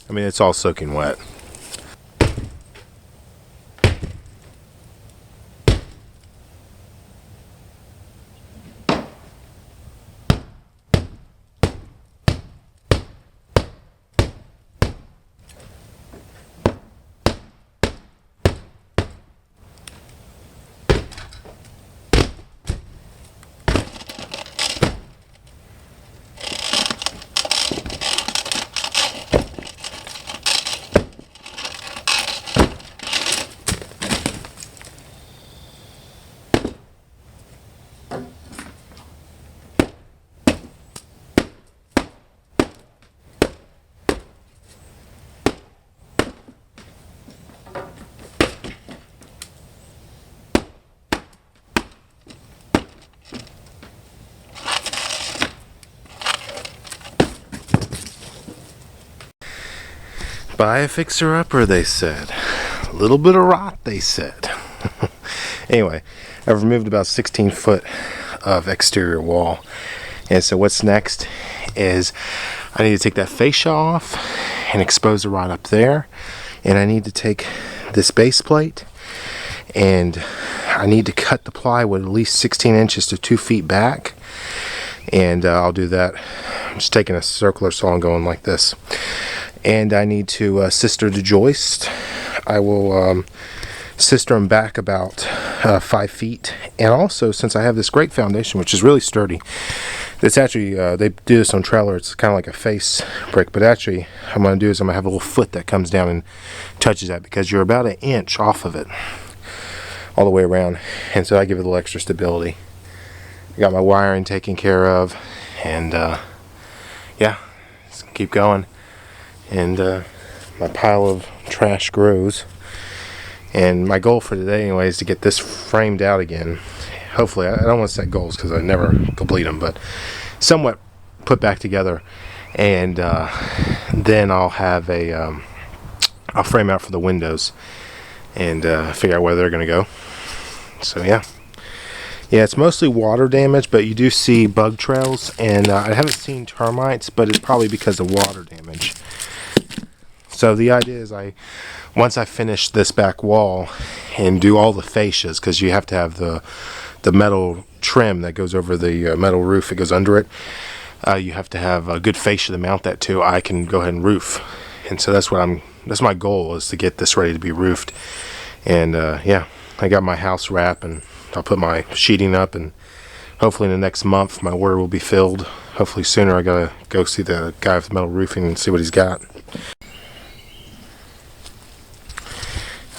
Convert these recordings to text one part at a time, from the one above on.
I mean, it's all soaking wet. Buy a fixer-upper, they said. A little bit of rot, they said. Anyway, I've removed about 16 foot of exterior wall. And so what's next is I need to take that fascia off and expose the rod up there. And I need to take this base plate and I need to cut the plywood at least 16 inches to 2 feet back. And I'll do that. I'm just taking a circular saw and going like this. And I need to sister the joist. I will sister them back about 5 feet. And also, since I have this great foundation, which is really sturdy, it's actually, they do this on trailer, it's kind of like a face brick, but actually, what I'm going to do is I'm going to have a little foot that comes down and touches that, because you're about 1 inch off of it all the way around. And so I give it a little extra stability. I got my wiring taken care of, and yeah, just keep going. And my pile of trash grows, and my goal for today anyway is to get this framed out again. Hopefully, I don't want to set goals because I never complete them, but somewhat put back together, and then I'll have I'll frame out for the windows and figure out where they're going to go. So yeah, it's mostly water damage, but you do see bug trails, and I haven't seen termites, but it's probably because of water damage. So the idea is once I finish this back wall and do all the fascias, because you have to have the metal trim that goes over the metal roof, it goes under it. You have to have a good fascia to mount that to. I can go ahead and roof, and so that's my goal, is to get this ready to be roofed. And yeah, I got my house wrap, and I'll put my sheeting up, and hopefully in the next month my order will be filled. Hopefully sooner. I gotta go see the guy with the metal roofing and see what he's got.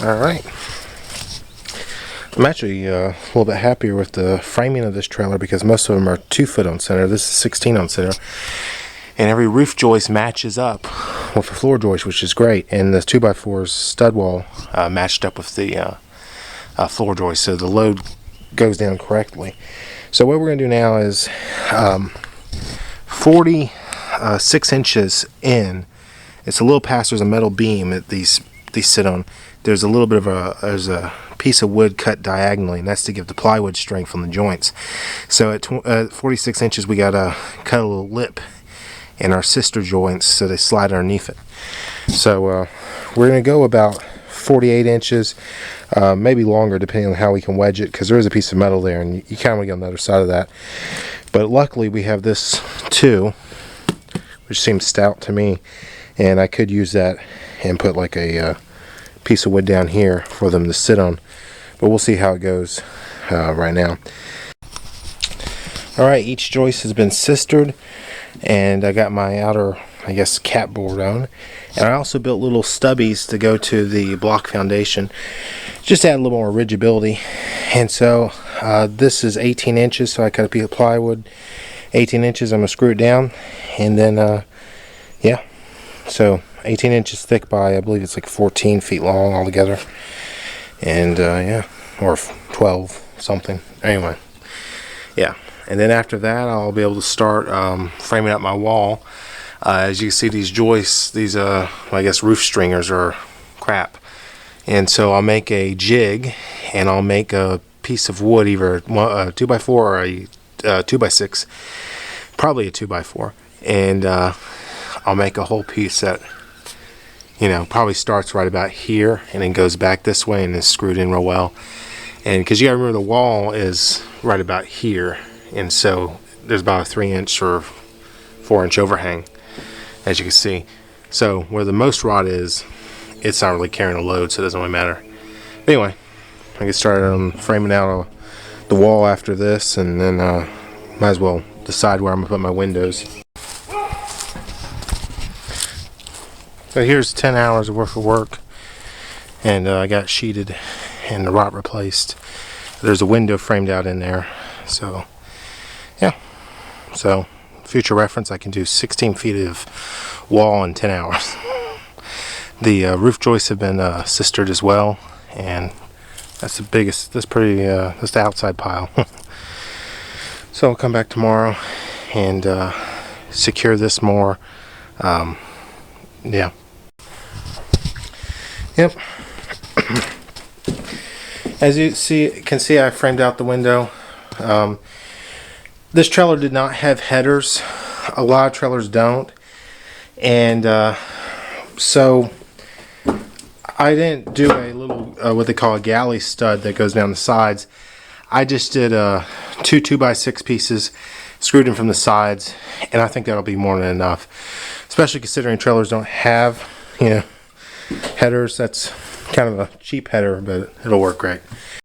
Alright, I'm actually a little bit happier with the framing of this trailer, because most of them are 2 foot on center. This is 16 on center, and every roof joist matches up with the floor joist, which is great. And the 2x4's stud wall matched up with the floor joist, so the load goes down correctly. So what we're going to do now is 46 inches in. It's a little past, there's a metal beam that these sit on. There's a little bit of a piece of wood cut diagonally, and that's to give the plywood strength on the joints. So at 46 inches, we got to cut a little lip in our sister joints so they slide underneath it. So we're going to go about 48 inches, maybe longer depending on how we can wedge it, because there is a piece of metal there, and you kind of want to get on the other side of that. But luckily we have this too, which seems stout to me, and I could use that and put like a piece of wood down here for them to sit on, but we'll see how it goes right now. Alright, each joist has been sistered, and I got my outer, I guess, cap board on, and I also built little stubbies to go to the block foundation, just add a little more rigidity. And so this is 18 inches, so I cut a piece of plywood 18 inches. I'm going to screw it down, and then yeah, so 18 inches thick by, I believe it's like 14 feet long altogether. And yeah, or 12 something. Anyway, yeah. And then after that, I'll be able to start framing up my wall. As you can see, these joists, these I guess roof stringers are crap. And so I'll make a jig, and I'll make a piece of wood, either a 2x4 or a 2x6, probably a 2x4. And I'll make a whole piece that you know, probably starts right about here and then goes back this way and is screwed in real well. And because you gotta remember the wall is right about here, and so there's about a 3-inch or 4-inch overhang, as you can see. So where the most rot is, it's not really carrying a load, so it doesn't really matter. But anyway, I get started on framing out the wall after this, and then might as well decide where I'm gonna put my windows. So here's 10 hours worth of work, and I got sheeted and the rot replaced. There's a window framed out in there, so yeah. So future reference, I can do 16 feet of wall in 10 hours. The roof joists have been sistered as well, and that's the biggest. That's that's the outside pile. So I'll come back tomorrow and secure this more. Yeah. Yep. As you can see, I framed out the window. This trailer did not have headers. A lot of trailers don't, and so I didn't do a little what they call a galley stud that goes down the sides. I just did 2 2x6 pieces, screwed them from the sides, and I think that'll be more than enough. Especially considering trailers don't have, you know, headers. That's kind of a cheap header, but it'll work great.